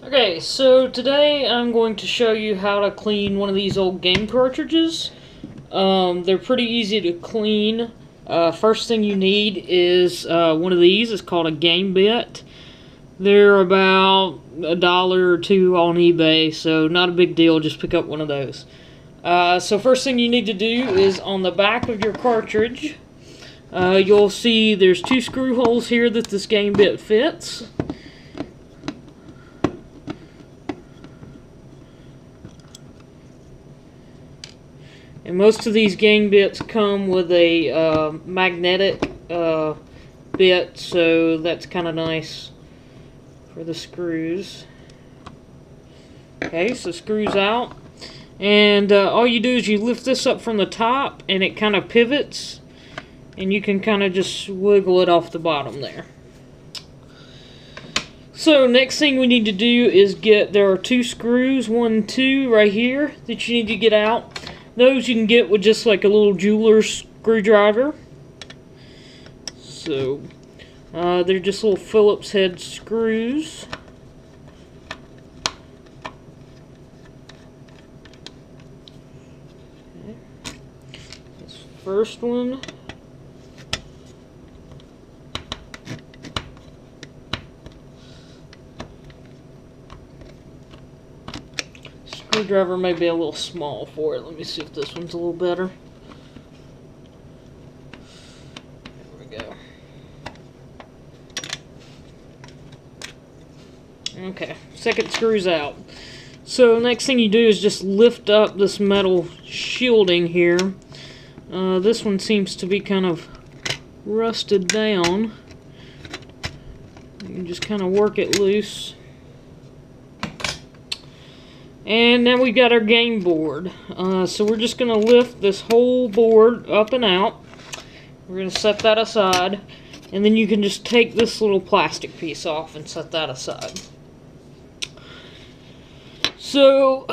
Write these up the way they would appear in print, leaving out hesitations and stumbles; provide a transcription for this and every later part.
Okay, so today I'm going to show you how to clean one of these old game cartridges. They're pretty easy to clean. First thing you need is one of these. It's called a game bit. They're about $1 or $2 on eBay, so not a big deal. Just pick up one of those. So first thing you need to do is on the back of your cartridge, you'll see there's 2 screw holes here that this game bit fits. And most of these game bits come with a magnetic bit, so that's kind of nice for the screws. Okay, so screws out. And all you do is you lift this up from the top, and it kind of pivots, and you can kind of just wiggle it off the bottom there. So next thing we need to do is there are 2 screws, 1 and 2 right here, that you need to get out. Those you can get with just like a little jeweler's screwdriver. So they're just little Phillips head screws. Okay. This first one. Screwdriver may be a little small for it. Let me see if this one's a little better. There we go. Okay, second screw's out. So next thing you do is just lift up this metal shielding here. This one seems to be kind of rusted down. You can just kind of work it loose. And now we've got our game board. So we're just going to lift this whole board up and out. We're going to set that aside. And then you can just take this little plastic piece off and set that aside. So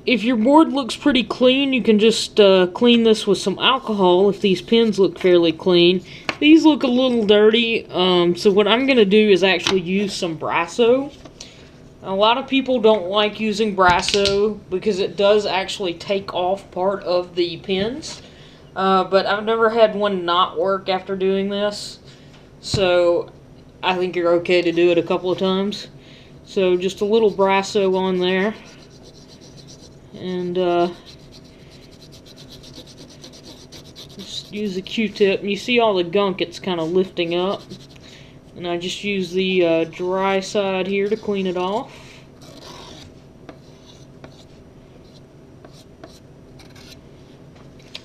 if your board looks pretty clean, you can just clean this with some alcohol if these pins look fairly clean. These look a little dirty. So what I'm going to do is actually use some Brasso. A lot of people don't like using Brasso because it does actually take off part of the pins. But I've never had one not work after doing this. So I think you're okay to do it a couple of times. So just a little Brasso on there. And just use a Q-tip. And you see all the gunk it's kind of lifting up. And I just use the dry side here to clean it off.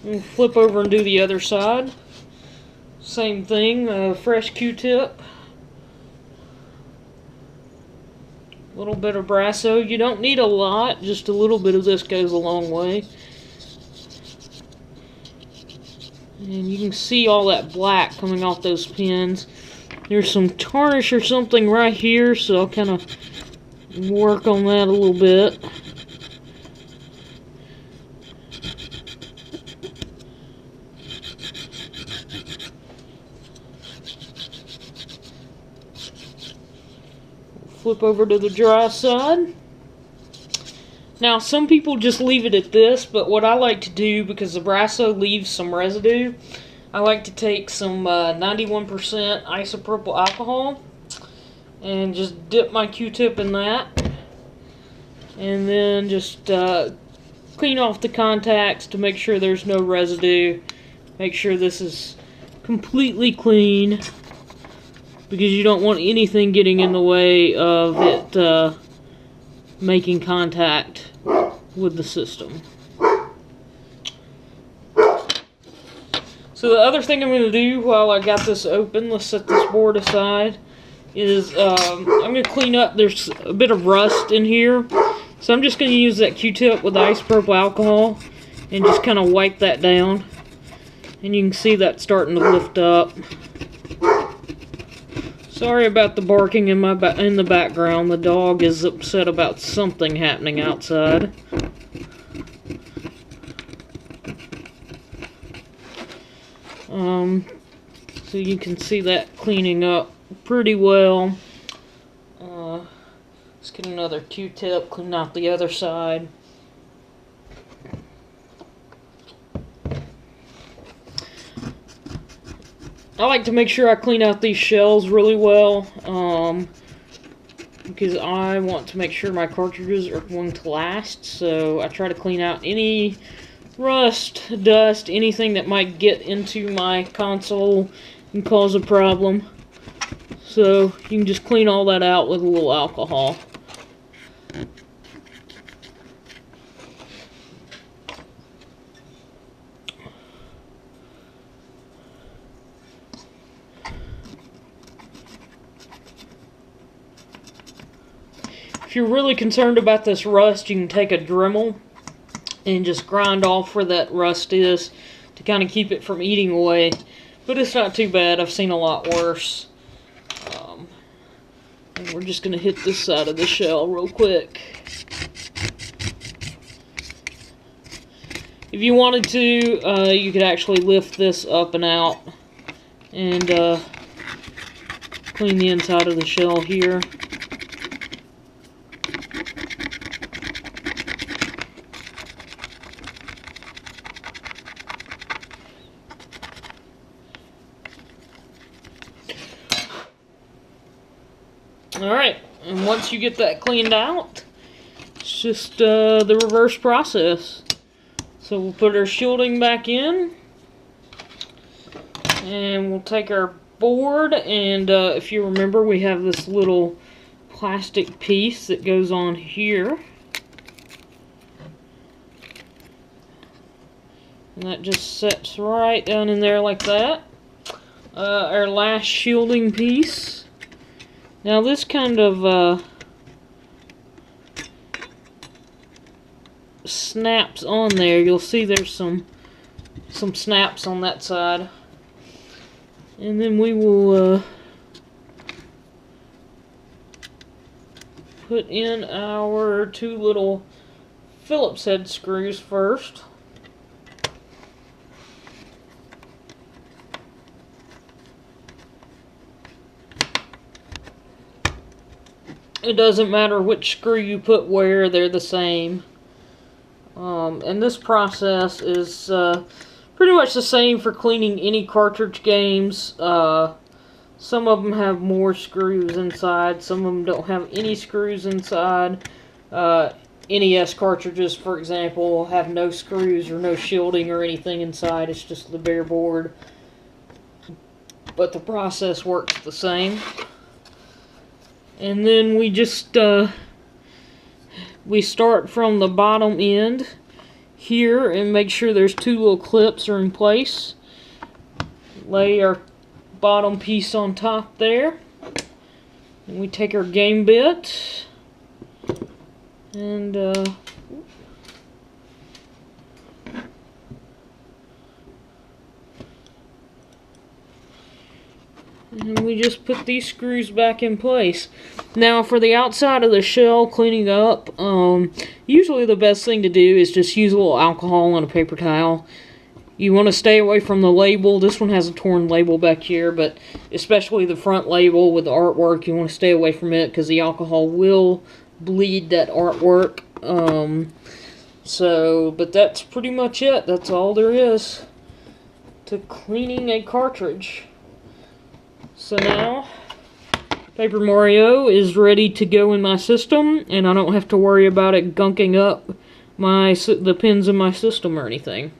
And flip over and do the other side. Same thing, fresh Q-tip. A little bit of Brasso. You don't need a lot, just a little bit of this goes a long way. And you can see all that black coming off those pins. There's some tarnish or something right here, so I'll kind of work on that a little bit. Flip over to the dry side. Now, some people just leave it at this, but what I like to do, because the Brasso leaves some residue, I like to take some 91% isopropyl alcohol and just dip my Q-tip in that, and then just clean off the contacts to make sure there's no residue. Make sure this is completely clean because you don't want anything getting in the way of it making contact with the system. So the other thing I'm going to do while I got this open, let's set this board aside, is I'm going to clean up. There's a bit of rust in here. So I'm just going to use that Q-tip with the isopropyl alcohol and just kind of wipe that down. And you can see that starting to lift up. Sorry about the barking in the background. The dog is upset about something happening outside. So you can see that cleaning up pretty well. Let's get another Q-tip, clean out the other side. I like to make sure I clean out these shells really well, because I want to make sure my cartridges are going to last, so I try to clean out any rust, dust, anything that might get into my console and cause a problem. So you can just clean all that out with a little alcohol. If you're really concerned about this rust, you can take a Dremel and just grind off where that rust is to kind of keep it from eating away. But it's not too bad. I've seen a lot worse. And we're just going to hit this side of the shell real quick. If you wanted to, you could actually lift this up and out and clean the inside of the shell here. Alright, and once you get that cleaned out, it's just the reverse process. So we'll put our shielding back in, and we'll take our board, and if you remember, we have this little plastic piece that goes on here. And that just sets right down in there like that. Our last shielding piece. Now this kind of snaps on there. You'll see there's some snaps on that side. And then we will put in our two little Phillips head screws first. It doesn't matter which screw you put where, they're the same. And this process is pretty much the same for cleaning any cartridge games. Some of them have more screws inside, some of them don't have any screws inside. NES cartridges, for example, have no screws or no shielding or anything inside, it's just the bare board. But the process works the same. And then we just, we start from the bottom end here and make sure there's two little clips are in place. Lay our bottom piece on top there. And we take our game bit and we just put these screws back in place. Now for the outside of the shell cleaning up, usually the best thing to do is just use a little alcohol and a paper towel. You want to stay away from the label. This one has a torn label back here, but especially the front label with the artwork, you want to stay away from it because the alcohol will bleed that artwork. But that's pretty much it. That's all there is to cleaning a cartridge. So now, Paper Mario is ready to go in my system, and I don't have to worry about it gunking up the pins in my system or anything.